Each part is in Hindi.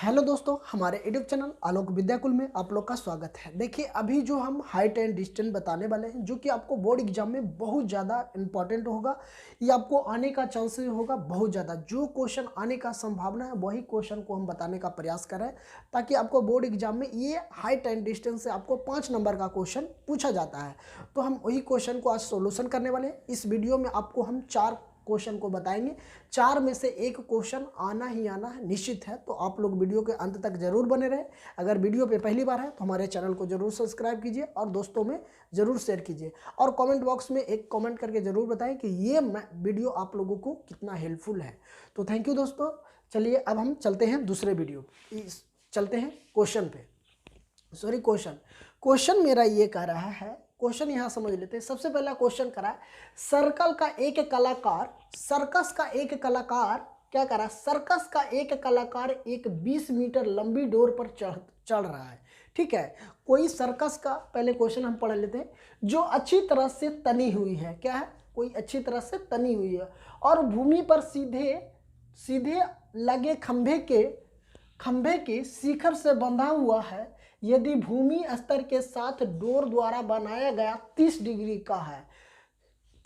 हेलो दोस्तों, हमारे यूट्यूब चैनल आलोक विद्याकुल में आप लोग का स्वागत है। देखिए, अभी जो हम हाइट एंड डिस्टेंस बताने वाले हैं, जो कि आपको बोर्ड एग्जाम में बहुत ज़्यादा इंपॉर्टेंट होगा। ये आपको आने का चांसेस होगा बहुत ज़्यादा। जो क्वेश्चन आने का संभावना है वही क्वेश्चन को हम बताने का प्रयास करें, ताकि आपको बोर्ड एग्जाम में ये हाइट एंड डिस्टेंस से आपको 5 नंबर का क्वेश्चन पूछा जाता है। तो हम वही क्वेश्चन को आज सोल्यूशन करने वाले हैं। इस वीडियो में आपको हम 4 क्वेश्चन को बताएंगे। 4 में से एक क्वेश्चन आना ही आना है, निश्चित है। तो आप लोग वीडियो के अंत तक जरूर बने रहें। अगर वीडियो पे पहली बार है तो हमारे चैनल को जरूर सब्सक्राइब कीजिए और दोस्तों में जरूर शेयर कीजिए, और कमेंट बॉक्स में एक कमेंट करके जरूर बताएं कि ये वीडियो आप लोगों को कितना हेल्पफुल है। तो थैंक यू दोस्तों। चलिए अब हम चलते हैं दूसरे वीडियो, चलते हैं क्वेश्चन पे। क्वेश्चन मेरा ये कह रहा है, क्वेश्चन यहाँ समझ लेते हैं। सबसे पहला क्वेश्चन करा है, सर्कस का एक कलाकार क्या करा, सर्कस का एक कलाकार एक 20 मीटर लंबी डोर पर चढ़ रहा है। ठीक है, कोई सर्कस का, पहले क्वेश्चन हम पढ़ लेते हैं, जो अच्छी तरह से तनी हुई है। क्या है? कोई अच्छी तरह से तनी हुई है और भूमि पर सीधे सीधे लगे खंभे के शिखर से बंधा हुआ है। यदि भूमि स्तर के साथ डोर द्वारा बनाया गया 30 डिग्री का है,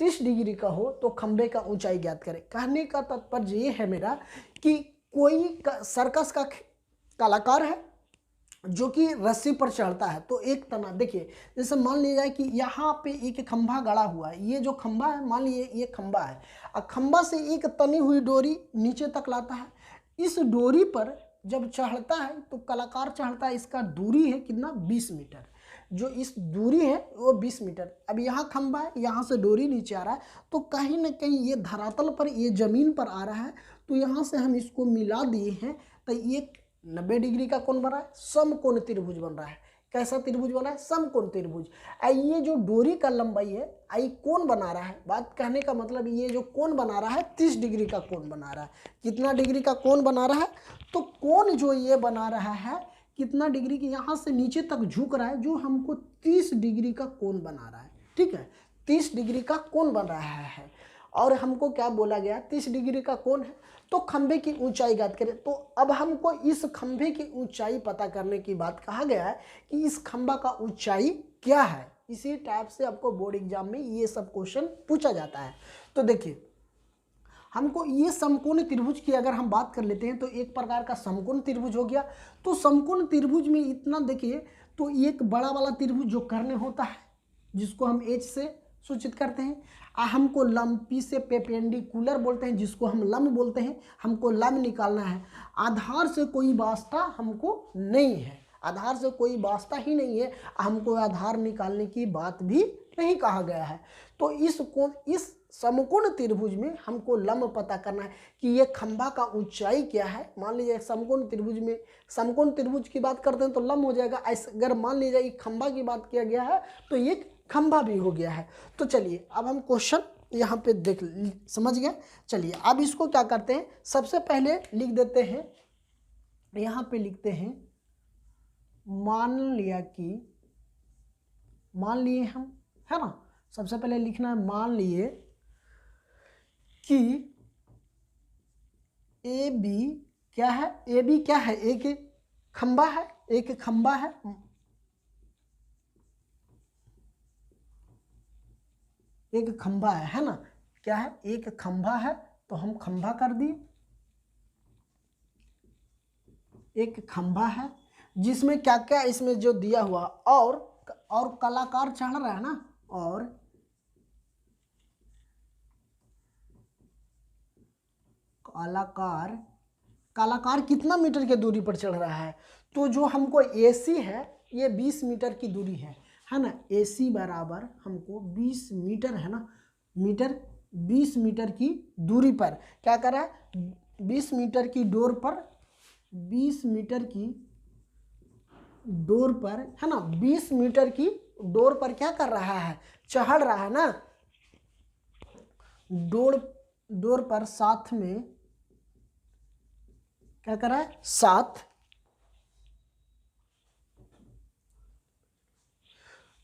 30 डिग्री का हो तो खंभे का ऊंचाई ज्ञात करें। कहने का तात्पर्य ये है मेरा कि कोई सर्कस का कलाकार है जो कि रस्सी पर चढ़ता है। तो एक तना, देखिए जैसे मान लिया जाए कि यहाँ पे एक खंभा गड़ा हुआ है। ये जो खंभा है, मान लीजिए ये खंभा है और खंभा से एक तनी हुई डोरी नीचे तक लाता है। इस डोरी पर जब चढ़ता है तो कलाकार चढ़ता है, इसका दूरी है कितना, 20 मीटर। जो इस दूरी है वो 20 मीटर। अब यहाँ खंभा है, यहाँ से डोरी नीचे आ रहा है, तो कहीं ना कहीं ये धरातल पर, ये जमीन पर आ रहा है। तो यहाँ से हम इसको मिला दिए हैं तो ये 90 डिग्री का कोण बन रहा है, समकोण त्रिभुज बन रहा है। कैसा त्रिभुज बना है? समकोण त्रिभुज। ये जो डोरी का लंबाई है, आई कोण बना रहा है। बात कहने का मतलब ये जो कोण बना रहा है 30 डिग्री का कोण बना रहा है। कितना डिग्री का कोण बना रहा है? तो कोण जो ये बना रहा है कितना डिग्री की, यहाँ से नीचे तक झुक रहा है, जो हमको 30 डिग्री का कोण बना रहा है। ठीक है, 30 डिग्री का कोण बन रहा है। और हमको क्या बोला गया, 30 डिग्री का कोण है तो खंभे की ऊंचाई ज्ञात करें। तो अब हमको इस खंभे की ऊंचाई पता करने की बात कहा गया है कि इस खंभा का ऊंचाई क्या है। इसी टाइप से आपको बोर्ड एग्जाम में ये सब क्वेश्चन पूछा जाता है। तो देखिए, हमको ये समकोण त्रिभुज की अगर हम बात कर लेते हैं तो एक प्रकार का समकोण त्रिभुज हो गया। तो समकोण त्रिभुज में इतना देखिए, तो एक बड़ा वाला त्रिभुज जो कर्ण होता है, जिसको हम एच से सूचित करते हैं, हमको लंब, पी से पेपेंडिकुलर बोलते हैं, जिसको हम लंब बोलते हैं। हमको लंब निकालना है। आधार से कोई वास्ता हमको नहीं है, आधार से कोई वास्ता ही नहीं है, हमको आधार निकालने की बात भी नहीं कहा गया है। तो इस समकोण त्रिभुज में हमको लंब पता करना है कि ये खंभा का ऊंचाई क्या है। मान लीजिए समकोण त्रिभुज में, समकोण त्रिभुज की बात करते हैं तो लंब हो जाएगा। ऐसे अगर मान लीजिए खंभा की बात किया गया है तो ये खंभा भी हो गया है। तो चलिए अब हम क्वेश्चन यहाँ पे समझ गए। चलिए अब इसको क्या करते हैं, सबसे पहले लिख देते हैं, यहाँ पे लिखते हैं, मान लिए हम, है ना। सबसे पहले लिखना है, मान लिए कि ए बी क्या है, ए बी क्या है, एक खंभा है, एक खंभा है, एक खंभा है ना। क्या है? एक खंभा है, तो हम खंभा कर दिए। एक खंभा है जिसमें क्या क्या इसमें जो दिया हुआ, और कलाकार चढ़ रहा है ना, और कलाकार कितना मीटर की दूरी पर चढ़ रहा है। तो जो हमको AC है ये 20 मीटर की दूरी है ना। AC बराबर हमको 20 मीटर है ना, 20 मीटर की दूरी पर क्या कर रहा है, 20 मीटर की डोर पर, 20 मीटर की डोर पर है ना, 20 मीटर की डोर पर क्या कर रहा है, चढ़ रहा है ना। डोर पर साथ में क्या कर रहा है,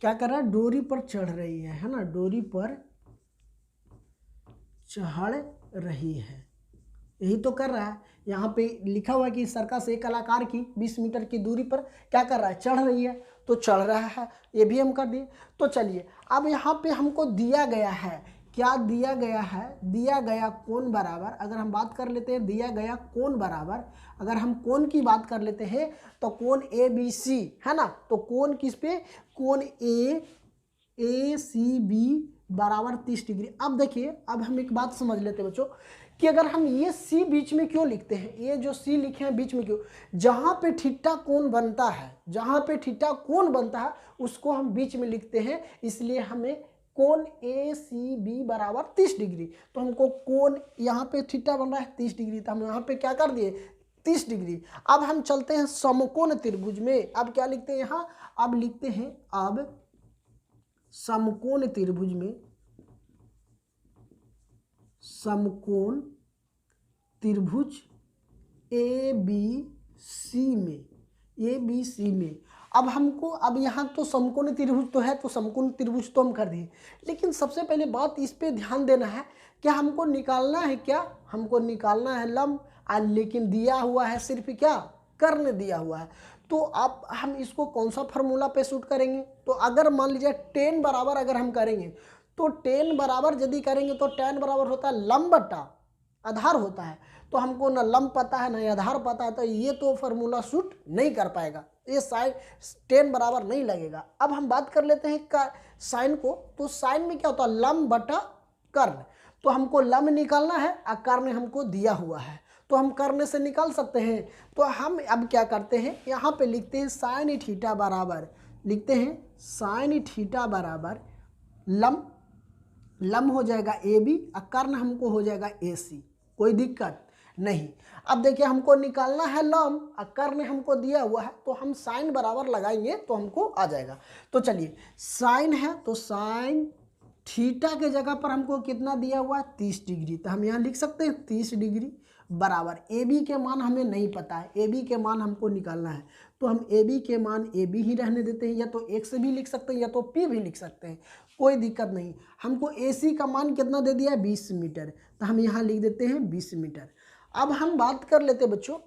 क्या कर रहा है, डोरी पर चढ़ रही है ना, डोरी पर चढ़ रही है। यही तो कर रहा है। यहाँ पे लिखा हुआ है कि सर्कस एक कलाकार की 20 मीटर की दूरी पर क्या कर रहा है, चढ़ रही है, तो चढ़ रहा है, ये भी हम कर दिए। तो चलिए अब यहाँ पे हमको दिया गया है, क्या दिया गया है, दिया गया कोण बराबर, अगर हम बात कर लेते हैं दिया गया कोण बराबर, अगर हम कोण की बात कर लेते हैं तो कोण ए बी सी है ना, तो कोण किस पे, कोण ए सी बी बराबर 30 डिग्री। अब देखिए अब हम एक बात समझ लेते हैं बच्चों कि अगर हम ये सी बीच में क्यों लिखते हैं, ये जो सी लिखे हैं बीच में क्यों, जहाँ पे थीटा कोण बनता है, जहाँ पे थीटा कोण बनता है उसको हम बीच में लिखते हैं, इसलिए हमें कोण ए सी बी बराबर 30 डिग्री। तो हमको कोण यहाँ पे थीटा बन रहा है 30 डिग्री, तो हम यहाँ पे क्या कर दिए 30 डिग्री। अब हम चलते हैं समकोण त्रिभुज में, अब क्या लिखते हैं यहाँ, अब लिखते हैं अब समकोण त्रिभुज में, समकोण त्रिभुज ए बी सी में, ए बी सी में अब हमको, अब यहाँ तो समकोण त्रिभुज तो है, तो समकोण त्रिभुज तो हम कर दिए, लेकिन सबसे पहले बात इस पे ध्यान देना है कि हमको निकालना है क्या, हमको निकालना है लंब, लेकिन दिया हुआ है सिर्फ क्या, कर्ण दिया हुआ है। तो अब हम इसको कौन सा फार्मूला पे शूट करेंगे, तो अगर मान लीजिए टेन बराबर अगर हम करेंगे, तो टेन बराबर यदि करेंगे तो टेन बराबर होता है लंब बटा आधार होता है, तो हमको ना लंब पता है ना आधार पता है, तो ये तो फार्मूला शूट नहीं कर पाएगा, ये साइन टेन बराबर नहीं लगेगा। अब हम बात कर लेते हैं का साइन को, तो साइन में क्या होता है लंब बटा कर्ण, तो हमको लंब निकालना है और कर्ण हमको दिया हुआ है, तो हम कर्ण से निकाल सकते हैं। तो हम अब क्या करते हैं, यहाँ पे लिखते हैं साइन थीटा बराबर, लिखते हैं साइन थीटा बराबर लंब, लंब हो जाएगा ए बी और कर्ण हमको हो जाएगा ए सी, कोई दिक्कत नहीं। अब देखिए हमको निकालना है लंब और कर्ण हमको दिया हुआ है, तो हम साइन बराबर लगाएंगे तो हमको आ जाएगा। तो चलिए साइन है तो साइन थीटा के जगह पर हमको कितना दिया हुआ है 30 डिग्री, तो हम यहाँ लिख सकते हैं 30 डिग्री बराबर ए बी के मान हमें नहीं पता है, ए बी के मान हमको निकालना है, तो हम ए बी के मान ए बी ही रहने देते हैं, या तो एक से भी लिख सकते हैं या तो पी भी लिख सकते हैं, कोई दिक्कत नहीं। हमको ए सी का मान कितना दे दिया है 20 मीटर, तो हम यहाँ लिख देते हैं 20 मीटर। अब हम बात कर लेते हैं बच्चों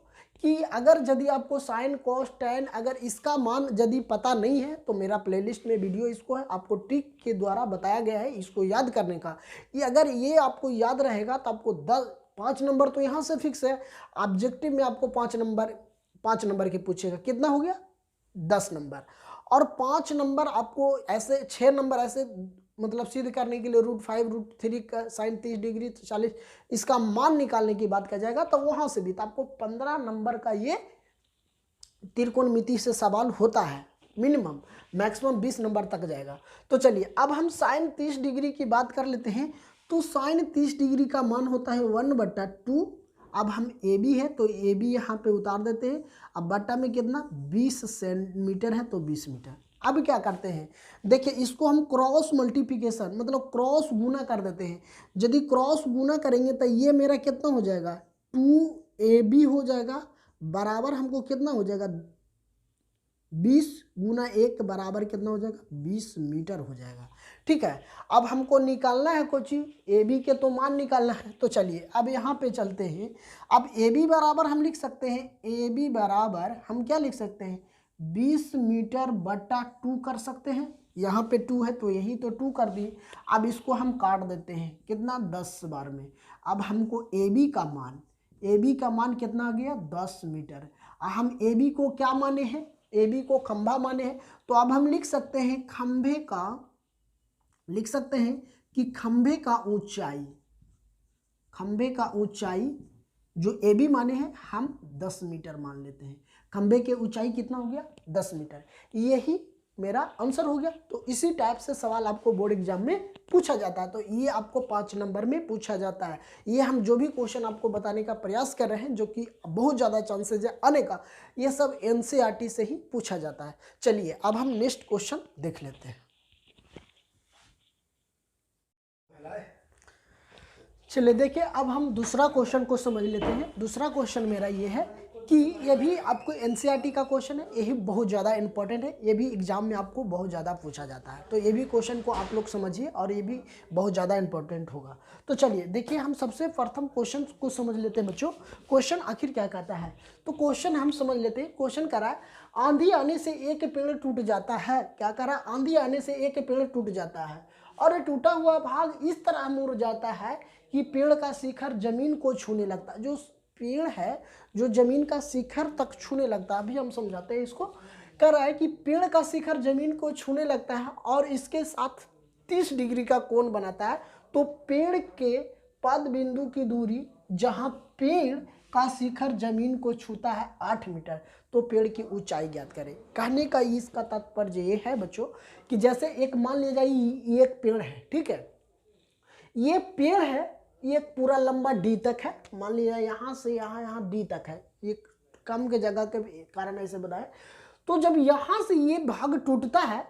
कि अगर यदि आपको साइन कॉस टैन अगर इसका मान यदि पता नहीं है, तो मेरा प्लेलिस्ट में वीडियो इसको है, आपको ट्रिक के द्वारा बताया गया है इसको याद करने का, कि अगर ये आपको याद रहेगा तो आपको 5 नंबर तो यहाँ से फिक्स है, ऑब्जेक्टिव में आपको 5 नंबर के पूछेगा, कितना हो गया 10 नंबर, और 5 नंबर आपको ऐसे 6 नंबर ऐसे मतलब सिद्ध करने के लिए √5 √3 का साइन 30 डिग्री 40 इसका मान निकालने की बात किया जाएगा, तो वहाँ से भी तो आपको 15 नंबर का ये त्रिकोणमिति से सवाल होता है, मिनिमम मैक्सिमम 20 नंबर तक जाएगा। तो चलिए अब हम साइन 30 डिग्री की बात कर लेते हैं, तो साइन 30 डिग्री का मान होता है 1/2। अब हम ए बी है तो ए बी यहाँ पे उतार देते हैं, अब बट्टा में कितना 20 सेंटीमीटर है तो 20 मीटर। अब क्या करते हैं, देखिए इसको हम क्रॉस मल्टीप्लिकेशन मतलब क्रॉस गुना कर देते हैं, यदि क्रॉस गुना करेंगे तो ये मेरा कितना हो जाएगा 2AB हो जाएगा, बराबर हमको कितना हो जाएगा 20 गुना 1 बराबर कितना हो जाएगा 20 मीटर हो जाएगा। ठीक है, अब हमको निकालना है कोई चीज़ ए बी के तो मान निकालना है, तो चलिए अब यहाँ पे चलते हैं। अब ए बी बराबर हम लिख सकते हैं, ए बी बराबर हम क्या लिख सकते हैं 20 मीटर बटा 2 कर सकते हैं, यहाँ पे 2 है तो यही तो 2 कर दिए। अब इसको हम काट देते हैं कितना 10 बार में। अब हमको ए बी का मान कितना आ गया 10 मीटर। हम ए बी को क्या माने हैं, ए बी को खंभा माने हैं, तो अब हम लिख सकते हैं कि खंभे का ऊंचाई जो ए बी माने हैं हम 10 मीटर मान लेते हैं। खंभे के ऊंचाई कितना हो गया 10 मीटर, यही मेरा आंसर हो गया। तो इसी टाइप से सवाल आपको बोर्ड एग्जाम में पूछा जाता है, तो ये आपको 5 नंबर में पूछा जाता है। ये हम जो भी क्वेश्चन आपको बताने का प्रयास कर रहे हैं, जो कि बहुत ज़्यादा चांसेज है आने का, ये सब एनसीईआरटी से ही पूछा जाता है। चलिए अब हम नेक्स्ट क्वेश्चन देख लेते हैं। चलिए देखिए अब हम दूसरा क्वेश्चन को समझ लेते हैं। दूसरा क्वेश्चन मेरा ये है कि ये भी आपको एनसीईआरटी का क्वेश्चन है, ये भी बहुत ज़्यादा इंपॉर्टेंट है, ये भी एग्जाम में आपको बहुत ज़्यादा पूछा जाता है। तो ये भी क्वेश्चन को आप लोग समझिए और ये भी बहुत ज़्यादा इंपॉर्टेंट होगा। तो चलिए देखिए, हम सबसे प्रथम क्वेश्चन को समझ लेते हैं बच्चों। क्वेश्चन आखिर क्या कहता है, तो क्वेश्चन हम समझ लेते हैं। क्वेश्चन कह रहा है आंधी आने से एक पेड़ टूट जाता है। क्या कह रहा है, आंधी आने से एक पेड़ टूट जाता है और ये टूटा हुआ भाग इस तरह मुड़ जाता है कि पेड़ का शिखर जमीन को छूने लगता है। जो पेड़ है जो जमीन का शिखर तक छूने लगता है, अभी हम समझाते हैं इसको। कह रहा है कि पेड़ का शिखर जमीन को छूने लगता है और इसके साथ 30 डिग्री का कोण बनाता है। तो पेड़ के पद बिंदु की दूरी जहां पेड़ का शिखर जमीन को छूता है 8 मीटर, तो पेड़ की ऊंचाई ज्ञात करें। कहने का इसका तात्पर्य ये है बच्चों कि जैसे एक मान लिया जाए ये एक पेड़ है, ठीक है, ये पेड़ है, ये पूरा लंबा डी तक है, मान लिया यहाँ से यहाँ डी तक है, ये कम के जगह के कारण ऐसे बनाए। तो जब यहाँ से ये भाग टूटता है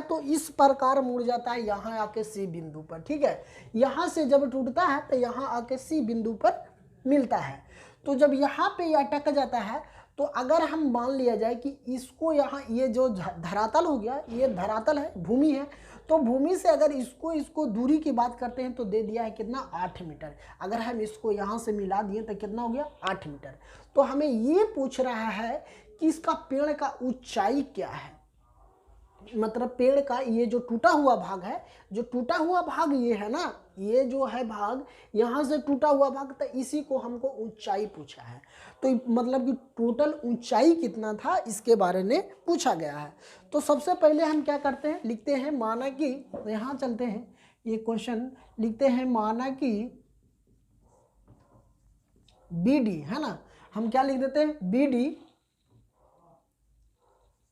तो इस प्रकार मुड़ जाता है यहाँ आके सी बिंदु पर, ठीक है। यहाँ से जब टूटता है तो यहाँ आके सी बिंदु पर मिलता है। तो जब यहाँ पे ये अटक जाता है, तो अगर हम मान लिया जाए कि इसको यहाँ, ये जो धरातल हो गया, ये धरातल है, भूमि है, तो भूमि से अगर इसको दूरी की बात करते हैं तो दे दिया है कितना, 8 मीटर। अगर हम इसको यहाँ से मिला दिए तो कितना हो गया, 8 मीटर। तो हमें ये पूछ रहा है कि इसका पेड़ का ऊंचाई क्या है, मतलब पेड़ का ये जो टूटा हुआ भाग है, जो टूटा हुआ भाग ये है ना, ये जो है भाग यहाँ से टूटा हुआ भाग, तो इसी को हमको ऊंचाई पूछा है। तो मतलब कि टोटल ऊंचाई कितना था इसके बारे में पूछा गया है। तो सबसे पहले हम क्या करते हैं, लिखते हैं माना कि, यहाँ चलते हैं, ये क्वेश्चन लिखते हैं माना कि BD है ना, हम क्या लिख देते हैं,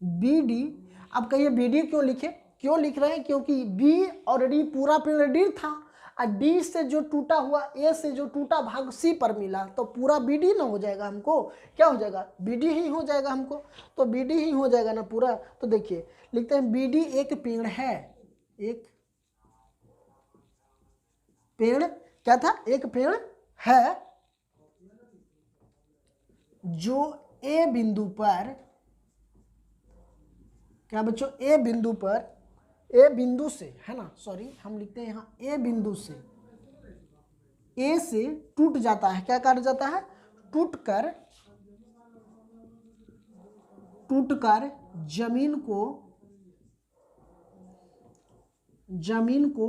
BD। अब कहिए BD क्यों लिख रहे हैं, क्योंकि B और D, पूरा पेड़ D था और D से जो टूटा हुआ, A से जो टूटा भाग C पर मिला, तो पूरा BD ना हो जाएगा, हमको क्या हो जाएगा, BD ही हो जाएगा हमको, तो BD ही हो जाएगा ना पूरा। तो देखिए लिखते हैं BD एक पेड़ है, एक पेड़ क्या था, एक पेड़ है जो A बिंदु पर, क्या बच्चों, A बिंदु से है ना, सॉरी हम लिखते हैं यहाँ A बिंदु से, A से टूट जाता है, क्या कर जाता है, टूटकर जमीन को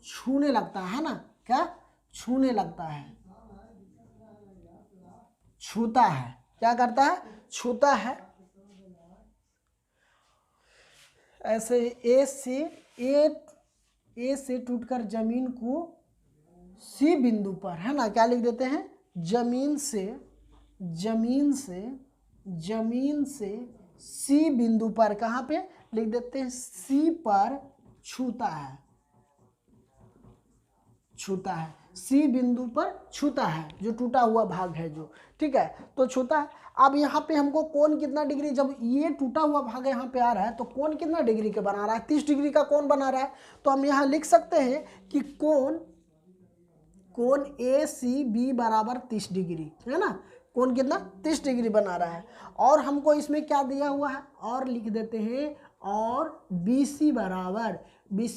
छूने लगता है ना, क्या छूने लगता है, छूता है, क्या करता है, छूता है। ऐसे ए से टूटकर जमीन को सी बिंदु पर, है ना, क्या लिख देते हैं, जमीन से सी बिंदु पर, कहाँ पे लिख देते हैं, सी पर छूता है, सी बिंदु पर छूता है, जो टूटा हुआ भाग है जो, ठीक है, तो छूता है। अब यहाँ पे हमको कोण कितना डिग्री, जब ये टूटा हुआ भाग यहाँ पे आ रहा है तो कोण कितना डिग्री का बना रहा है, 30 डिग्री का कोण बना रहा है। तो हम यहाँ लिख सकते हैं कि कोण ACB बराबर 30 डिग्री, है ना, कोण कितना 30 डिग्री बना रहा है। और हमको इसमें क्या दिया हुआ है, और लिख देते हैं, और BC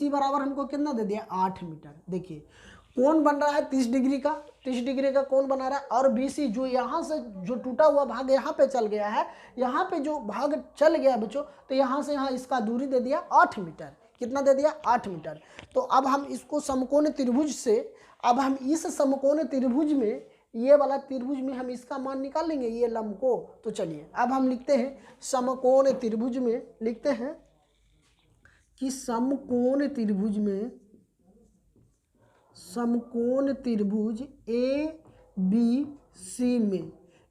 बराबर हमको कितना दे दिया, 8 मीटर। देखिए कोण बन रहा है 30 डिग्री का, 30 डिग्री का कोण बना रहा है, और BC जो यहाँ से जो टूटा हुआ भाग यहाँ पे चल गया है, यहाँ पे जो भाग चल गया बच्चों, तो यहाँ से यहाँ इसका दूरी दे दिया 8 मीटर, कितना दे दिया, 8 मीटर। तो अब हम इसको समकोण त्रिभुज से, अब हम इस समकोण त्रिभुज में, ये वाला त्रिभुज में हम इसका मान निकाल लेंगे, ये लंब को। तो चलिए अब हम लिखते हैं समकोण त्रिभुज में, लिखते हैं कि समकोण त्रिभुज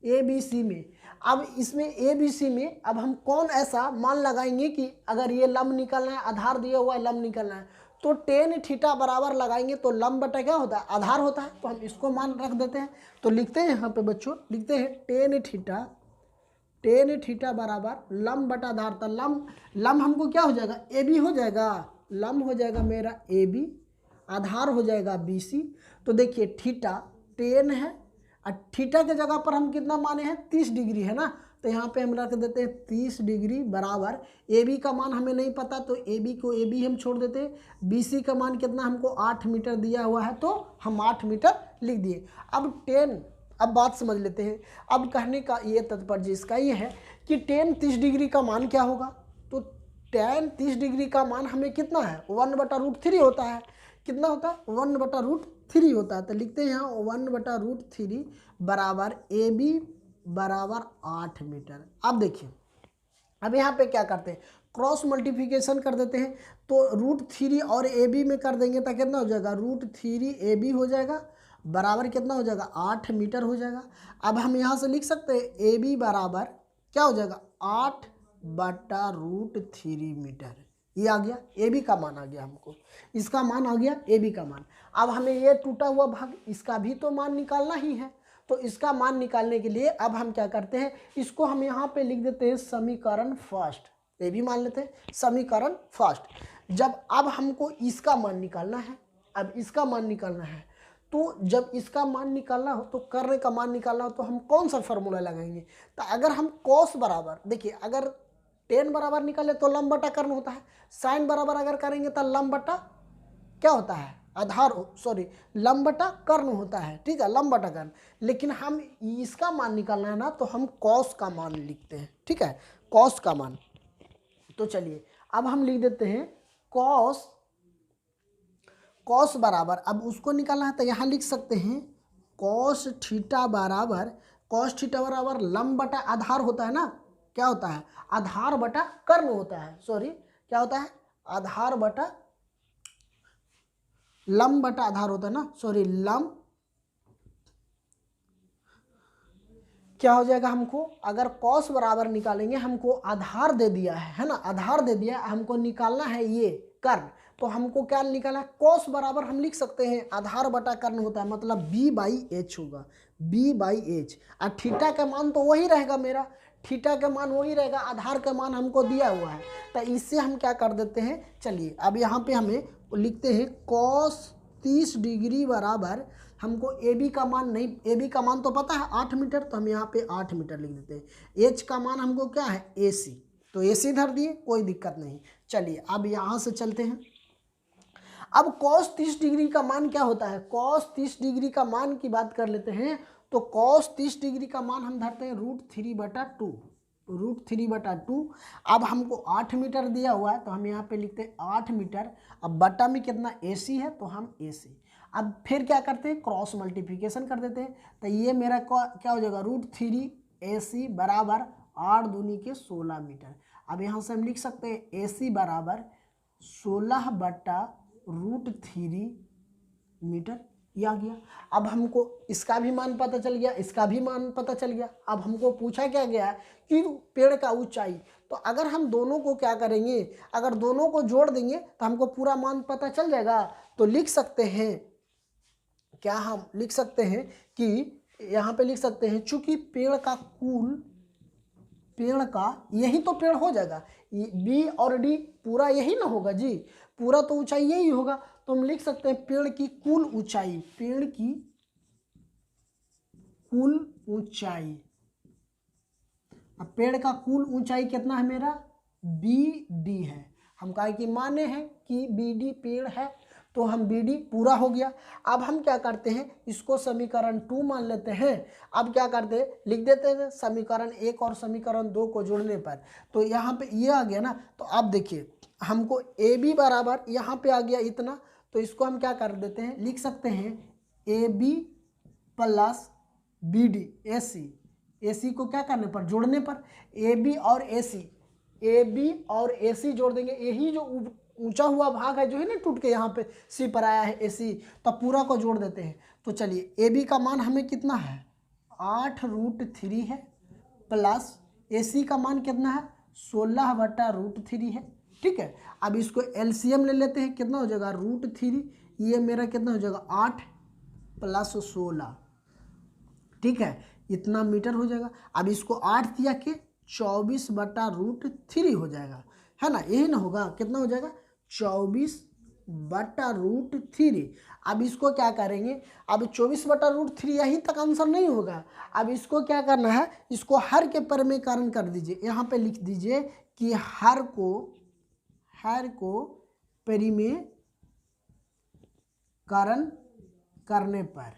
ABC में, अब इसमें ABC में अब हम कौन ऐसा मान लगाएंगे कि अगर ये लंब निकलना है, आधार दिया हुआ है, लंब निकलना है, तो tan थीटा बराबर लगाएंगे, तो लंब बटा क्या होता है, आधार होता है, तो हम इसको मान रख देते हैं। तो लिखते हैं यहाँ पे बच्चों, लिखते हैं tan थीटा बराबर लंब बटा आधार, तो लंब हमको क्या हो जाएगा, AB हो जाएगा, लंब हो जाएगा मेरा AB, आधार हो जाएगा BC। तो देखिए थीटा tan है और थीटा के जगह पर हम कितना माने हैं 30 डिग्री है ना, तो यहाँ पे हम रख देते हैं 30 डिग्री बराबर ए बी का मान हमें नहीं पता तो ए बी को ए बी हम छोड़ देते हैं। बी सी का मान कितना हमको 8 मीटर दिया हुआ है तो हम 8 मीटर लिख दिए। अब बात समझ लेते हैं। अब कहने का ये तात्पर्य इसका ये है कि tan 30 डिग्री का मान क्या होगा, तो tan 30 डिग्री का मान हमें कितना है 1/√3 होता है। कितना होता है 1/√3 होता है। तो लिखते हैं यहाँ 1/√3 बराबर ए बी बराबर 8 मीटर। अब देखिए अब यहाँ पे क्या करते हैं क्रॉस मल्टीप्लिकेशन कर देते हैं, तो √3 और ए बी में कर देंगे तो कितना हो जाएगा √3 ए बी हो जाएगा बराबर कितना हो जाएगा 8 मीटर हो जाएगा। अब हम यहाँ से लिख सकते हैं ए बी बराबर क्या हो जाएगा 8/√3 मीटर। ये आ गया ए बी का मान आ गया, हमको इसका मान आ गया ए बी का मान। अब हमें ये टूटा हुआ भाग इसका भी तो मान निकालना ही है, तो इसका मान निकालने के लिए अब हम क्या करते हैं इसको हम यहाँ पे लिख देते हैं समीकरण फर्स्ट। ये भी मान लेते हैं समीकरण फर्स्ट। जब अब हमको इसका मान निकालना है, अब इसका मान निकालना है, तो जब इसका मान निकालना हो तो कर्ण का मान निकालना हो तो हम कौन सा फार्मूला लगाएंगे, तो अगर हम कॉस बराबर देखिए अगर tan बराबर निकाले तो लंब बटा कर्ण होता है, साइन बराबर अगर करेंगे तो लंब बटा क्या होता है लंब बटा कर्ण होता है, ठीक है लंब बटा कर्ण। लेकिन हम इसका मान निकालना है ना तो हम कॉस का मान लिखते हैं, ठीक है कॉस का मान। तो चलिए अब हम लिख देते हैं कॉस बराबर, अब उसको निकालना है तो यहाँ लिख सकते हैं कॉस थीटा बराबर लंब बटा आधार होता है ना, क्या होता है आधार बटा कर्ण होता है, क्या होता है आधार बटा लंब बटा आधार होता है ना, लंब क्या हो जाएगा हमको अगर कॉस बराबर निकालेंगे हमको आधार दे दिया है ना, आधार दे दिया हमको निकालना है ये कर्ण, तो हमको क्या निकालना है कॉस बराबर हम लिख सकते हैं आधार बटा कर्ण होता है मतलब b/h होगा b/h। और थीटा का मान तो वही रहेगा, मेरा थीटा का मान वही रहेगा, आधार का मान हमको दिया हुआ है। तो इससे हम क्या कर देते हैं चलिए अब यहाँ पे हमें लिखते हैं cos 30 डिग्री बराबर हमको ए बी का मान नहीं, ए बी का मान तो पता है 8 मीटर, तो हम यहाँ पे 8 मीटर लिख देते हैं। एच का मान हमको क्या है ए सी, तो ए सी धर दिए कोई दिक्कत नहीं। चलिए अब यहाँ से चलते हैं। अब cos 30 डिग्री का मान क्या होता है, cos 30 डिग्री का मान की बात कर लेते हैं। तो cos 30 डिग्री का मान हम धरते हैं √3/2। अब हमको 8 मीटर दिया हुआ है तो हम यहाँ पे लिखते हैं 8 मीटर। अब बटा में कितना AC है तो हम AC। अब फिर क्या करते हैं क्रॉस मल्टीप्लिकेशन कर देते हैं, तो ये मेरा क्या हो जाएगा √3AC बराबर 8 दूनी के 16 मीटर। अब यहाँ से हम लिख सकते हैं AC बराबर 16/√3 मीटर। ये आ गया। अब हमको इसका भी मान पता चल गया, इसका भी मान पता चल गया। अब हमको पूछा क्या गया कि पेड़ का ऊंचाई, तो अगर हम दोनों को क्या करेंगे अगर दोनों को जोड़ देंगे तो हमको पूरा मान पता चल जाएगा। तो लिख सकते हैं क्या, हम लिख सकते हैं कि यहाँ पे लिख सकते हैं चूंकि पेड़ का यही तो पेड़ हो जाएगा, बी और डी पूरा यही ना होगा जी, पूरा तो ऊंचाई यही होगा। तो हम लिख सकते हैं पेड़ की कुल ऊंचाई, अब पेड़ का कुल ऊंचाई कितना है मेरा BD है। हम कहा कि माने हैं कि BD पेड़ है तो हम BD पूरा हो गया। अब हम क्या करते हैं इसको समीकरण 2 मान लेते हैं। अब क्या करते हैं लिख देते हैं समीकरण 1 और समीकरण 2 को जोड़ने पर, तो यहाँ पे ये आ गया ना। तो अब देखिए हमको AB बराबर यहाँ पे आ गया इतना, तो इसको हम क्या कर देते हैं लिख सकते हैं AB + BD AC को क्या करने पर जोड़ने पर AB और AC जोड़ देंगे। यही जो ऊंचा हुआ भाग है जो है ना टूट के यहाँ पे सी पर आया है AC, तो पूरा को जोड़ देते हैं। तो चलिए AB का मान हमें कितना है 8√3 है प्लस AC का मान कितना है 16/√3 है, ठीक है। अब इसको LCM ले लेते हैं, कितना हो जाएगा √3, ये मेरा कितना हो जाएगा 8 + 16, ठीक है इतना मीटर हो जाएगा। अब इसको 8 दिया के 24/√3 हो जाएगा, है ना, यही ना होगा, कितना हो जाएगा 24 24/√3। अब इसको क्या करेंगे, अब 24/√3 यहीं तक आंसर नहीं होगा। अब इसको क्या करना है, इसको हर के परिमेयकरण कर दीजिए। यहाँ पे लिख दीजिए कि हर को परिमेयकरण करने पर,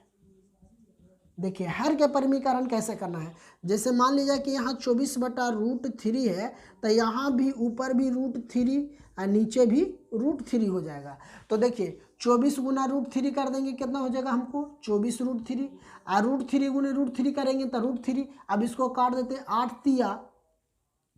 देखिए हर के परिमेयकरण कैसे करना है। जैसे मान लीजिए कि यहाँ 24/√3 है, तो यहाँ भी ऊपर भी √3 और नीचे भी √3 हो जाएगा। तो देखिए 24 गुना √3 कर देंगे, कितना हो जाएगा हमको 24√3, और √3 गुने √3 करेंगे तो √3। अब इसको काट देते हैं, 8 तिया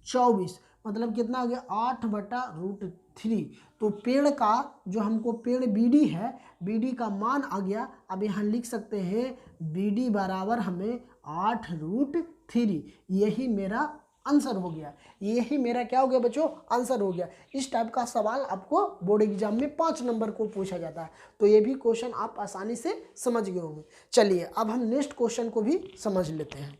24, मतलब कितना हो गया 8/√3। तो पेड़ का जो हमको पेड़ BD है, BD का मान आ गया। अब यहाँ लिख सकते हैं BD बराबर हमें 8√3। यही मेरा आंसर हो गया, यही मेरा क्या हो गया बच्चों, आंसर हो गया। इस टाइप का सवाल आपको बोर्ड एग्जाम में 5 नंबर को पूछा जाता है। तो ये भी क्वेश्चन आप आसानी से समझ गए होंगे। चलिए अब हम नेक्स्ट क्वेश्चन को भी समझ लेते हैं।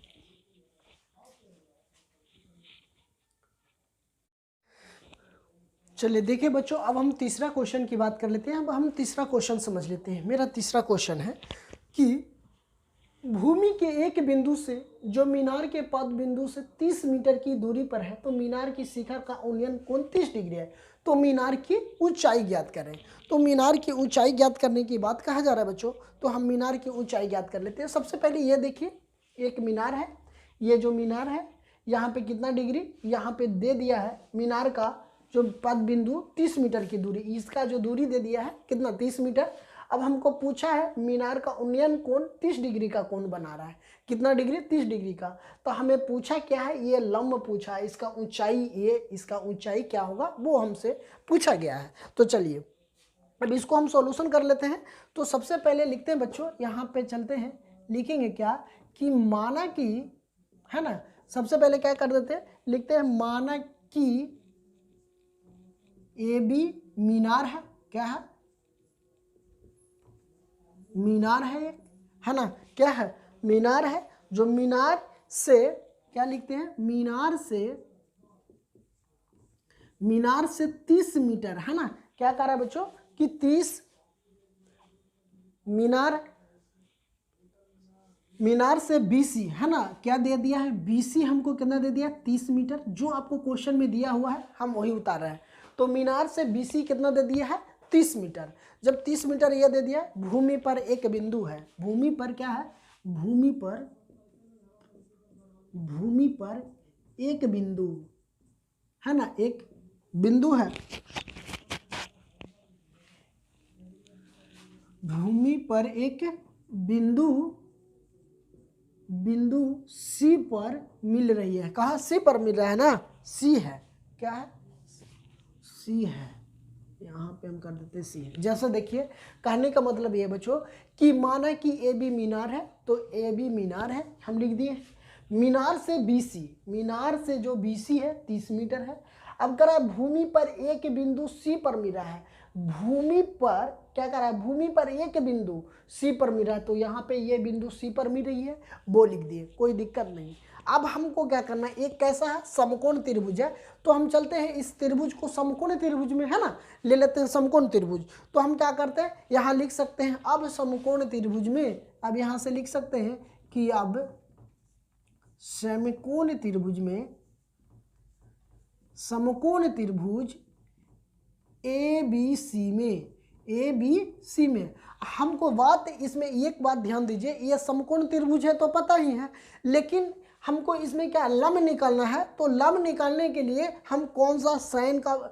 चलिए देखिए बच्चों, अब हम तीसरा क्वेश्चन की बात कर लेते हैं। अब हम तीसरा क्वेश्चन समझ लेते हैं। मेरा तीसरा क्वेश्चन है कि भूमि के एक बिंदु से जो मीनार के पद बिंदु से 30 मीटर की दूरी पर है, तो मीनार की शिखर का उन्नयन कोण 30 डिग्री है। तो मीनार की ऊंचाई ज्ञात करें। तो मीनार की ऊंचाई ज्ञात करने की बात कहा जा रहा है बच्चों। तो हम मीनार की ऊंचाई ज्ञात कर लेते हैं। सबसे पहले ये देखिए, एक मीनार है, ये जो मीनार है यहाँ पे कितना डिग्री, यहाँ पे दे दिया है मीनार का जो पद बिंदु 30 मीटर की दूरी, इसका जो दूरी दे दिया है कितना 30 मीटर। अब हमको पूछा है मीनार का उन्नयन कोण 30 डिग्री का कोण बना रहा है, कितना डिग्री 30 डिग्री का। तो हमें पूछा क्या है, ये लंब पूछा है, इसका ऊंचाई, ये इसका ऊंचाई क्या होगा वो हमसे पूछा गया है। तो चलिए अब इसको हम सॉल्यूशन कर लेते हैं। तो सबसे पहले लिखते हैं बच्चों, यहाँ पे चलते हैं, लिखेंगे क्या कि माना कि, है ना, सबसे पहले क्या कर देते हैं, लिखते हैं माना कि AB मीनार है, क्या है, मीनार है एक, है ना, क्या है, मीनार है। जो मीनार से क्या लिखते हैं, मीनार से 30 मीटर, है ना, क्या कर रहा है बच्चों कि 30 मीनार से BC, है ना, क्या दे दिया है, BC हमको कितना दे दिया 30 मीटर। जो आपको क्वेश्चन में दिया हुआ है हम वही उतार रहे हैं। तो मीनार से BC कितना दे दिया है 30 मीटर। जब 30 मीटर ये दे दिया, भूमि पर एक बिंदु है, भूमि पर क्या है, भूमि पर एक बिंदु, है ना, एक बिंदु है, भूमि पर एक बिंदु C पर मिल रही है। कहाँ C पर मिल रहा है ना, C है, क्या है, C है, यहाँ पे हम कर देते हैं C है। जैसे देखिए कहने का मतलब ये बच्चों कि माना कि AB मीनार है, तो AB मीनार है, हम लिख दिए। मीनार से BC, मीनार से जो BC है 30 मीटर है। अब कह रहा है भूमि पर एक बिंदु C पर मिल रहा है, भूमि पर क्या कर रहा है, भूमि पर एक बिंदु C पर मिल रहा है। तो यहाँ पे ये बिंदु C पर मिल रही है, वो लिख दिए, कोई दिक्कत नहीं। अब हमको क्या करना है, एक कैसा है, समकोण त्रिभुज है। तो हम चलते हैं इस त्रिभुज को समकोण त्रिभुज में, है ना, ले लेते हैं समकोण त्रिभुज। तो हम क्या करते हैं, यहाँ लिख सकते हैं अब समकोण त्रिभुज में, अब यहाँ से लिख सकते हैं कि अब समकोण त्रिभुज में, समकोण त्रिभुज ABC में हमको बात, इसमें एक बात ध्यान दीजिए, ये समकोण त्रिभुज है तो पता ही है, लेकिन हमको इसमें क्या लंब निकालना है। तो लंब निकालने के लिए हम कौन सा साइन का,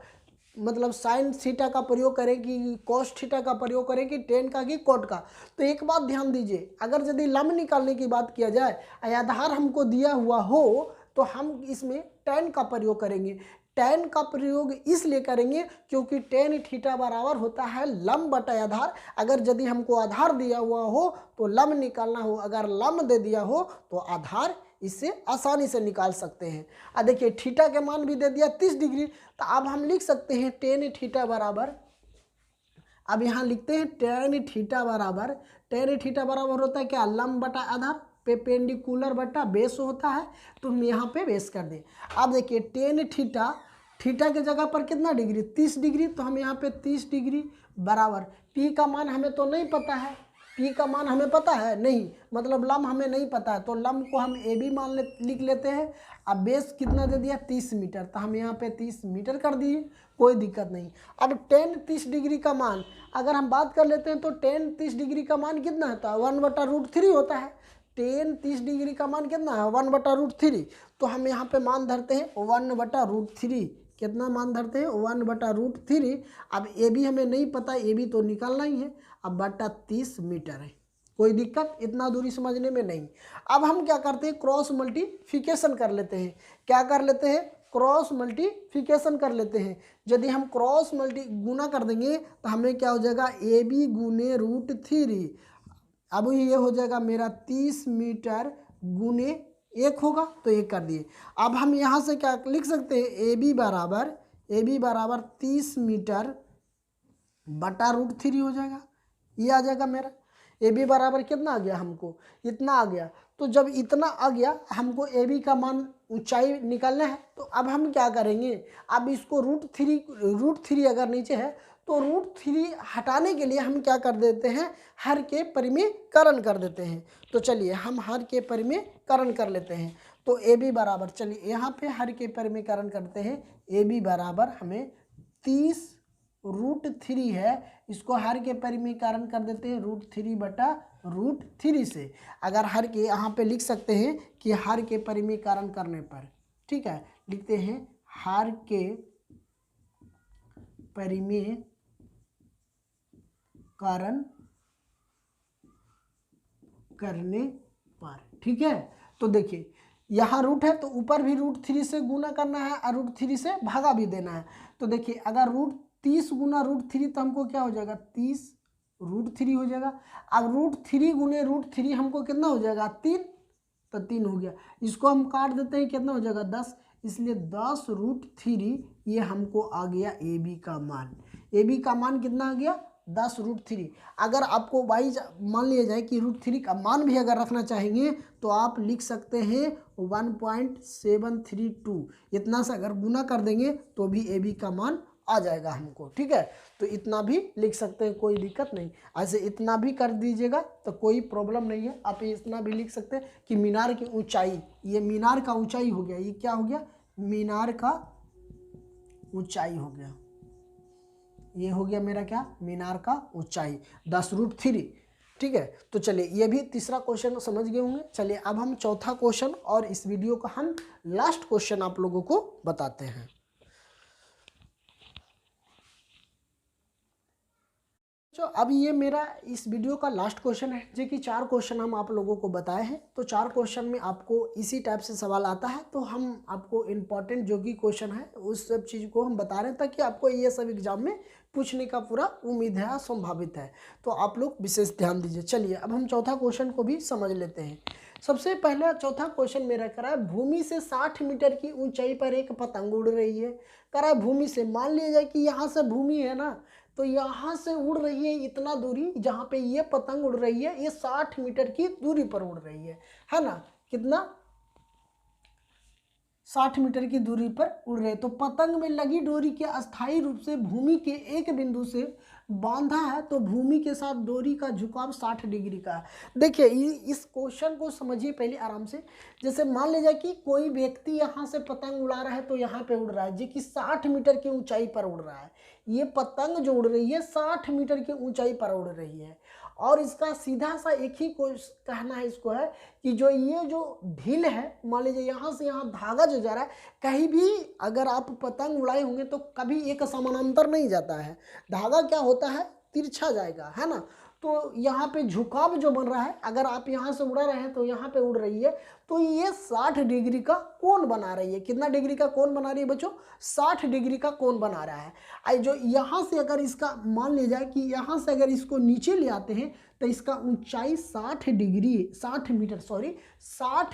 मतलब साइन थीटा का प्रयोग करें कि कॉस थीटा का प्रयोग करें कि टेन का कि कॉट का। तो एक बात ध्यान दीजिए, अगर यदि लंब निकालने की बात किया जाए, आधार हमको दिया हुआ हो, तो हम इसमें टेन का प्रयोग करेंगे। टेन का प्रयोग इसलिए करेंगे क्योंकि टेन थीटा बराबर होता है लंब बटा आधार। अगर यदि हमको आधार दिया हुआ हो तो लंब निकालना हो, अगर लंब दे दिया हो तो आधार, इससे आसानी से निकाल सकते हैं। अब देखिए थीटा के मान भी दे दिया 30 डिग्री, तो अब हम लिख सकते हैं टेन थीटा बराबर, अब यहाँ लिखते हैं टेन थीटा बराबर होता है क्या, लंब बटा आधार, पेंडिकुलर बटा बेस होता है। तो हम यहाँ पे बेस कर दें। अब देखिए टेन थीटा, थीटा के जगह पर कितना डिग्री 30 डिग्री, तो हम यहाँ पे 30 डिग्री बराबर पी का मान हमें तो नहीं पता है, पी का मान हमें पता है नहीं, मतलब लंब हमें नहीं पता है, तो लंब को हम ए बी लिख लेते हैं। अब बेस कितना दे दिया 30 मीटर, तो हम यहाँ पे 30 मीटर कर दिए, कोई दिक्कत नहीं। अब tan 30 डिग्री का मान अगर हम बात कर लेते हैं तो tan 30 डिग्री का मान कितना होता है 1/√3 होता है। tan 30 डिग्री का मान कितना है 1/√3, तो हम यहाँ पे मान धरते हैं 1/√3। कितना मान धरते हैं 1/√3। अब ए बी हमें नहीं पता, ए बी तो निकालना ही है। अब बटा 30 मीटर है, कोई दिक्कत इतना दूरी समझने में नहीं। अब हम क्या करते हैं क्रॉस मल्टीफिकेशन कर लेते हैं। क्या कर लेते हैं क्रॉस मल्टीफिकेशन कर लेते हैं। यदि हम क्रॉस गुना कर देंगे तो हमें क्या हो जाएगा ए बी गुने √3। अब ये हो जाएगा मेरा 30 मीटर गुने 1 होगा, तो 1 कर दिए। अब हम यहाँ से क्या लिख सकते हैं ए बी बराबर 30 मीटर बटा √3 हो जाएगा। ये आ जाएगा मेरा ए बी बराबर कितना आ गया हमको इतना आ गया। तो जब इतना आ गया हमको ए बी का मान ऊंचाई निकालना है, तो अब हम क्या करेंगे, अब इसको √3 अगर नीचे है तो √3 हटाने के लिए हम क्या कर देते हैं हर के परिमेयकरण कर देते हैं। तो चलिए हम हर के परिमेयकरण कर लेते हैं। तो ए बी बराबर चलिए यहाँ पे हर के परिमेयकरण करते हैं। ए बी बराबर हमें 30 √3 है, इसको हर के परिमेयकरण कर देते हैं √3/√3 से। अगर हर के यहाँ पे लिख सकते हैं कि हर के परिमेयकरण करने पर, ठीक है, लिखते हैं हर के परिमेयकरण करने पर, ठीक है। तो देखिए यहाँ रूट है तो ऊपर भी √3 से गुना करना है और √3 से भागा भी देना है। तो देखिए अगर 30 गुना √3 तो हमको क्या हो जाएगा 30 √3 हो जाएगा। अब √3 गुने √3 हमको कितना हो जाएगा 3, तो 3 हो गया। इसको हम काट देते हैं कितना हो जाएगा 10, इसलिए 10 √3 ये हमको आ गया ए बी का मान। ए बी का मान कितना आ गया 10 √3। अगर आपको मान लिया जाए कि √3 का मान भी अगर रखना चाहेंगे तो आप लिख सकते हैं 1.732। इतना से अगर गुना कर देंगे तो भी ए बी का मान आ जाएगा हमको, ठीक है। तो इतना भी लिख सकते हैं, कोई दिक्कत नहीं। ऐसे इतना भी कर दीजिएगा तो कोई प्रॉब्लम नहीं है। आप इतना भी लिख सकते हैं कि मीनार की ऊंचाई, ये मीनार का ऊंचाई हो गया, ये क्या हो गया मीनार का ऊंचाई हो गया। ये हो गया मेरा क्या मीनार का ऊंचाई 10 √3, ठीक है। तो चलिए ये भी तीसरा क्वेश्चन समझ गए होंगे। चलिए अब हम चौथा क्वेश्चन और इस वीडियो का हम लास्ट क्वेश्चन आप लोगों को बताते हैं। तो अब ये मेरा इस वीडियो का लास्ट क्वेश्चन है, जो कि 4 क्वेश्चन हम आप लोगों को बताए हैं। तो 4 क्वेश्चन में आपको इसी टाइप से सवाल आता है, तो हम आपको इम्पॉर्टेंट जो कि क्वेश्चन है उस सब चीज़ को हम बता रहे हैं ताकि आपको ये सब एग्जाम में पूछने का पूरा उम्मीद है, संभावित है। तो आप लोग विशेष ध्यान दीजिए। चलिए अब हम चौथा क्वेश्चन को भी समझ लेते हैं। सबसे पहला चौथा क्वेश्चन मेरा करा है भूमि से 60 मीटर की ऊंचाई पर एक पतंग उड़ रही है। करा है भूमि से, मान लिया जाए कि यहाँ से भूमि है ना, तो यहाँ से उड़ रही है इतना दूरी, जहाँ पे ये पतंग उड़ रही है ये 60 मीटर की दूरी पर उड़ रही है ना। कितना 60 मीटर की दूरी पर उड़ रहे। तो पतंग में लगी डोरी के अस्थायी रूप से भूमि के एक बिंदु से बांधा है, तो भूमि के साथ डोरी का झुकाव 60 डिग्री का है। देखिए इस क्वेश्चन को समझिए पहले आराम से। जैसे मान लीजिए कि कोई व्यक्ति यहाँ से पतंग उड़ा रहा है तो यहाँ पे उड़ रहा है, जो कि 60 मीटर की ऊंचाई पर उड़ रहा है। ये पतंग जो उड़ रही है 60 मीटर की ऊंचाई पर उड़ रही है। और इसका सीधा सा एक ही कहना है इसको है कि जो ये जो ढील है, मान लीजिए यहाँ से यहाँ धागा जो जा रहा है, कहीं भी अगर आप पतंग उड़ाए होंगे तो कभी एक समानांतर नहीं जाता है, धागा क्या होता है तिरछा जाएगा, है ना। तो यहाँ पे झुकाव जो बन रहा है, अगर आप यहाँ से उड़ा रहे हैं तो यहाँ पे उड़ रही है, तो ये 60 डिग्री का कोण बना रही है। कितना डिग्री का कोण बना रही है बच्चों 60 डिग्री का कोण बना रहा है। आई जो यहाँ से अगर इसका मान लिया जाए कि यहाँ से अगर इसको नीचे ले आते हैं तो इसका ऊंचाई 60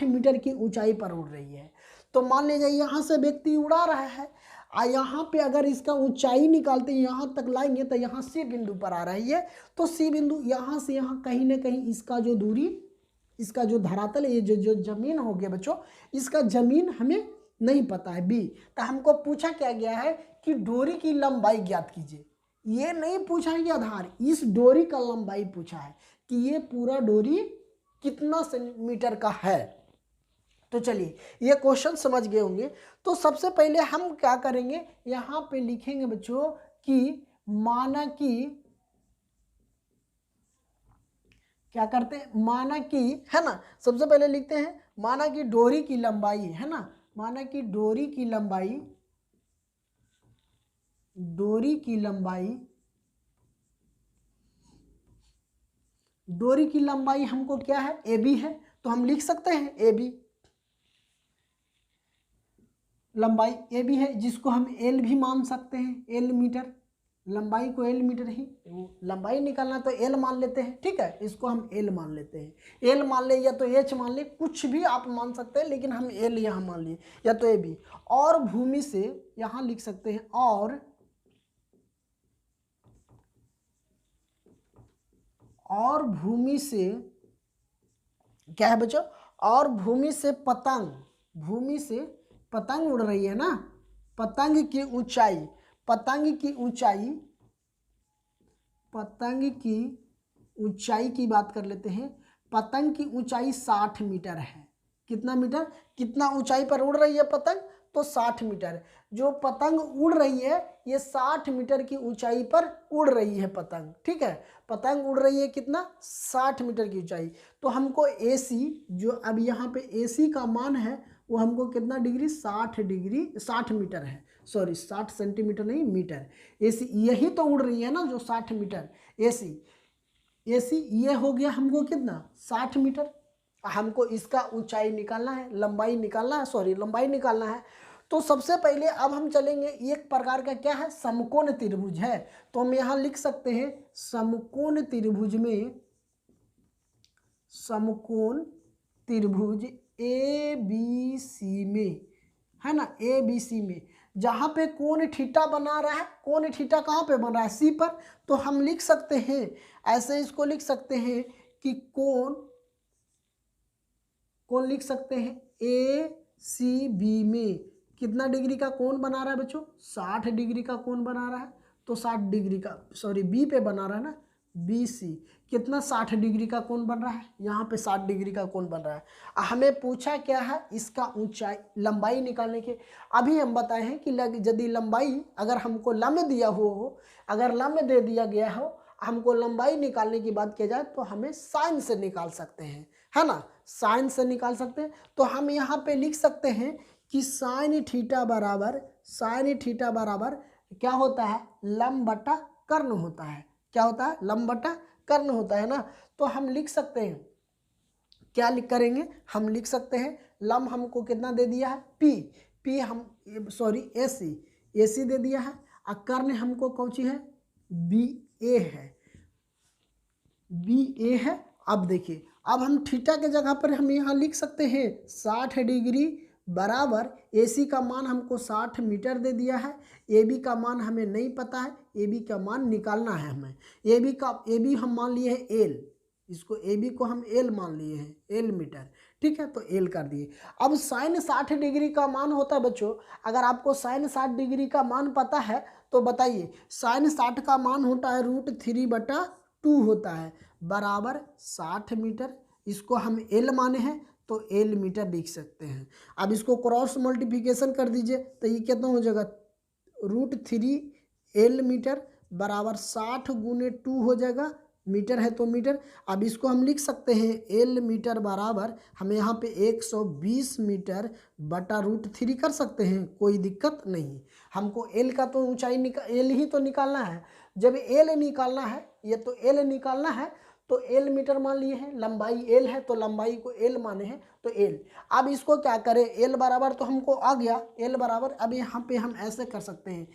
मीटर की ऊंचाई पर उड़ रही है। तो मान लीजिए यहाँ से व्यक्ति उड़ा रहा है, यहाँ पे अगर इसका ऊंचाई निकालते हैं यहाँ तक लाएंगे तो यहाँ सी बिंदु पर आ रही है। तो सी बिंदु यहाँ से यहाँ कहीं ना कहीं इसका जो दूरी, इसका जो धरातल है, ये जो जमीन हो गया बच्चों, इसका जमीन हमें नहीं पता है बी। तो हमको पूछा क्या गया है कि डोरी की लंबाई ज्ञात कीजिए। ये नहीं पूछा है कि आधार, इस डोरी का लंबाई पूछा है कि ये पूरा डोरी कितना सेंटीमीटर का है। तो चलिए ये क्वेश्चन समझ गए होंगे। तो सबसे पहले हम क्या करेंगे, यहाँ पे लिखेंगे बच्चों कि माना कि क्या करते हैं, माना कि, है ना, सबसे पहले लिखते हैं माना कि डोरी की लंबाई, है ना, माना कि डोरी की लंबाई, डोरी की लंबाई, डोरी की लंबाई हमको क्या है, ए बी है। तो हम लिख सकते हैं ए बी, लंबाई ए बी है, जिसको हम एल भी मान सकते हैं, एल मीटर, लंबाई को एल मीटर ही, लंबाई निकालना तो एल मान लेते हैं, ठीक है, इसको हम एल मान लेते हैं, एल मान ले या तो एच मान ले, कुछ भी आप मान सकते हैं, लेकिन हम एल यहाँ मान लिए, या तो ए बी। और भूमि से यहाँ लिख सकते हैं, और भूमि से क्या है बच्चों, और भूमि से पतंग, भूमि से पतंग उड़ रही है ना, पतंग की ऊंचाई, पतंग की ऊंचाई, पतंग की ऊंचाई की बात कर लेते हैं। पतंग की ऊंचाई 60 मीटर है। कितना मीटर, कितना ऊंचाई पर उड़ रही है पतंग, तो 60 मीटर। जो पतंग उड़ रही है ये 60 मीटर की ऊंचाई पर उड़ रही है पतंग, ठीक है, पतंग उड़ रही है कितना, 60 मीटर की ऊंचाई। तो हमको AC, जो अब यहाँ पे AC का मान है वो हमको कितना डिग्री, 60 डिग्री, 60 मीटर है, सॉरी 60 सेंटीमीटर नहीं, मीटर। AC यही तो उड़ रही है ना जो 60 मीटर, AC ये हो गया हमको कितना, 60 मीटर। हमको इसका ऊंचाई निकालना है, लंबाई निकालना है, सॉरी लंबाई निकालना है। तो सबसे पहले अब हम चलेंगे, एक प्रकार का क्या है, समकोण त्रिभुज है। तो हम यहाँ लिख सकते हैं समकोण त्रिभुज में, समकोण त्रिभुज ABC में, है ना, ABC में जहाँ पे कोण थीटा बना रहा है, कोण थीटा कहाँ पे बन रहा है, C पर। तो हम लिख सकते हैं ऐसे, इसको लिख सकते हैं कि कोण लिख सकते हैं ACB में कितना डिग्री का कोण बना रहा है बच्चों, 60 डिग्री का कोण बना रहा है। तो 60 डिग्री का, सॉरी B पे बना रहा है ना, BC कितना, 60 डिग्री का कोण बन रहा है, यहाँ पे 60 डिग्री का कोण बन रहा है। हमें पूछा क्या है, इसका ऊंचाई, लंबाई निकालने के। अभी हम बताए हैं कि यदि लंबाई अगर हमको लंब दिया हो, अगर लंब दे दिया गया हो, हमको लंबाई निकालने की बात किया जाए तो हमें साइन से निकाल सकते हैं, है ना, साइन से निकाल सकते हैं। तो हम यहाँ पे लिख सकते हैं कि साइन थीटा बराबर, साइन थीटा बराबर क्या होता है, लंब बटा कर्ण होता है। क्या होता है, लंब बटा कर्ण होता है ना। तो हम लिख सकते हैं, क्या लिख करेंगे, हम लिख सकते हैं लंब हमको कितना दे दिया है, P हम, सॉरी AC दे दिया है, और कर्ण हमको कौची है, BA है, BA है। अब देखिए, अब हम थीटा के जगह पर हम यहाँ लिख सकते हैं 60 डिग्री बराबर, AC का मान हमको 60 मीटर दे दिया है, AB का मान हमें नहीं पता है, AB का मान निकालना है हमें। AB हम मान लिए हैं L, इसको AB को हम L मान लिए हैं, L मीटर, ठीक है, तो L कर दिए। अब साइन 60 डिग्री का मान होता है बच्चों, अगर आपको साइन 60 डिग्री का मान पता है तो बताइए, साइन 60 का मान होता है √3/2 होता है, बराबर 60 मीटर। इसको हम L माने हैं तो L मीटर लिख सकते हैं। अब इसको क्रॉस मल्टीप्लिकेशन कर दीजिए तो ये कितना हो जाएगा, √3L मीटर बराबर 60 गुने 2 हो जाएगा, मीटर है तो मीटर। अब इसको हम लिख सकते हैं L मीटर बराबर, हम यहाँ पे 120 मीटर बटा √3 कर सकते हैं, कोई दिक्कत नहीं। हमको L का तो ऊंचाई L ही तो निकालना है। जब L निकालना है, ये तो L निकालना है, तो L मीटर मान लिए हैं, लंबाई L है तो लंबाई को L माने हैं तो L। अब इसको क्या करें, L बराबर तो हमको आ गया, L बराबर, अब यहाँ पे हम ऐसे कर सकते हैं,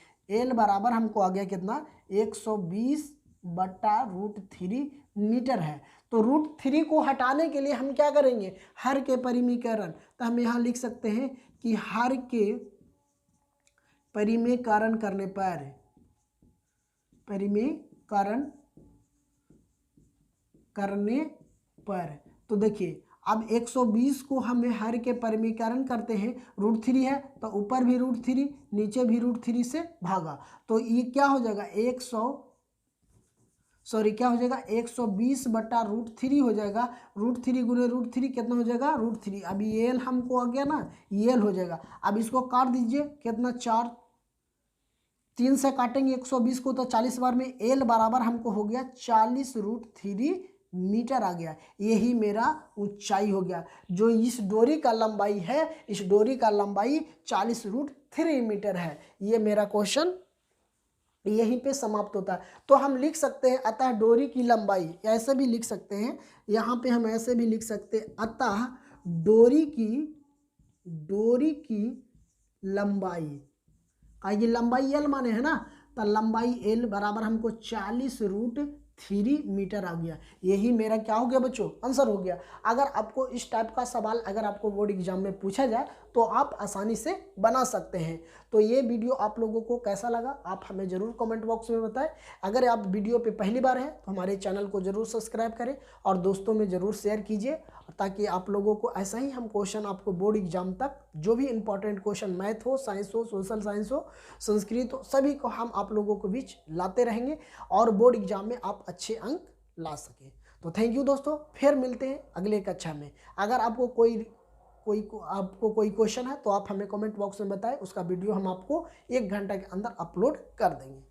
L बराबर हमको आ गया कितना, 120 बटा √3 मीटर है। तो √3 को हटाने के लिए हम क्या करेंगे, हर के परिमीकरण। तो हम यहाँ लिख सकते हैं कि हर के परिमेयकरण करने पर, परिमेयकरण करने पर, तो देखिए अब 120 को हमें हर के परिमीकरण करते हैं, √3 है तो ऊपर भी √3 नीचे भी √3 से भागा, तो ये क्या हो जाएगा 120 बटा √3 हो जाएगा। √3 गुने √3 कितना हो जाएगा √3। अब ये एल हमको आ गया ना, ये एल हो जाएगा। अब इसको काट दीजिए, कितना 4, 3 से काटेंगे 120 को तो 40 बार में, एल बराबर हमको हो गया 40 √3 मीटर आ गया। यही मेरा ऊंचाई हो गया। जो इस डोरी का लंबाई है, इस डोरी का लंबाई 40 √3 मीटर है। ये मेरा क्वेश्चन यहीं पे समाप्त होता है। तो हम लिख सकते हैं अतः डोरी की लंबाई, ऐसे भी लिख सकते हैं, यहाँ पे हम ऐसे भी लिख सकते हैं अतः डोरी की लंबाई, ये लंबाई एल माने है ना, तो लंबाई एल बराबर हमको 40 √3 मीटर आ गया। यही मेरा क्या हो गया बच्चों, आंसर हो गया। अगर आपको इस टाइप का सवाल अगर आपको बोर्ड एग्जाम में पूछा जाए तो आप आसानी से बना सकते हैं। तो ये वीडियो आप लोगों को कैसा लगा आप हमें ज़रूर कमेंट बॉक्स में बताएं। अगर आप वीडियो पे पहली बार हैं तो हमारे चैनल को ज़रूर सब्सक्राइब करें और दोस्तों में ज़रूर शेयर कीजिए, ताकि आप लोगों को ऐसा ही हम क्वेश्चन आपको बोर्ड एग्जाम तक जो भी इंपॉर्टेंट क्वेश्चन, मैथ हो, साइंस हो, सोशल साइंस हो, संस्कृत हो, सभी को हम आप लोगों के बीच लाते रहेंगे और बोर्ड एग्जाम में आप अच्छे अंक ला सकें। तो थैंक यू दोस्तों, फिर मिलते हैं अगले कक्षा में। अगर आपको कोई क्वेश्चन है तो आप हमें कमेंट बॉक्स में बताएं, उसका वीडियो हम आपको 1 घंटा के अंदर अपलोड कर देंगे।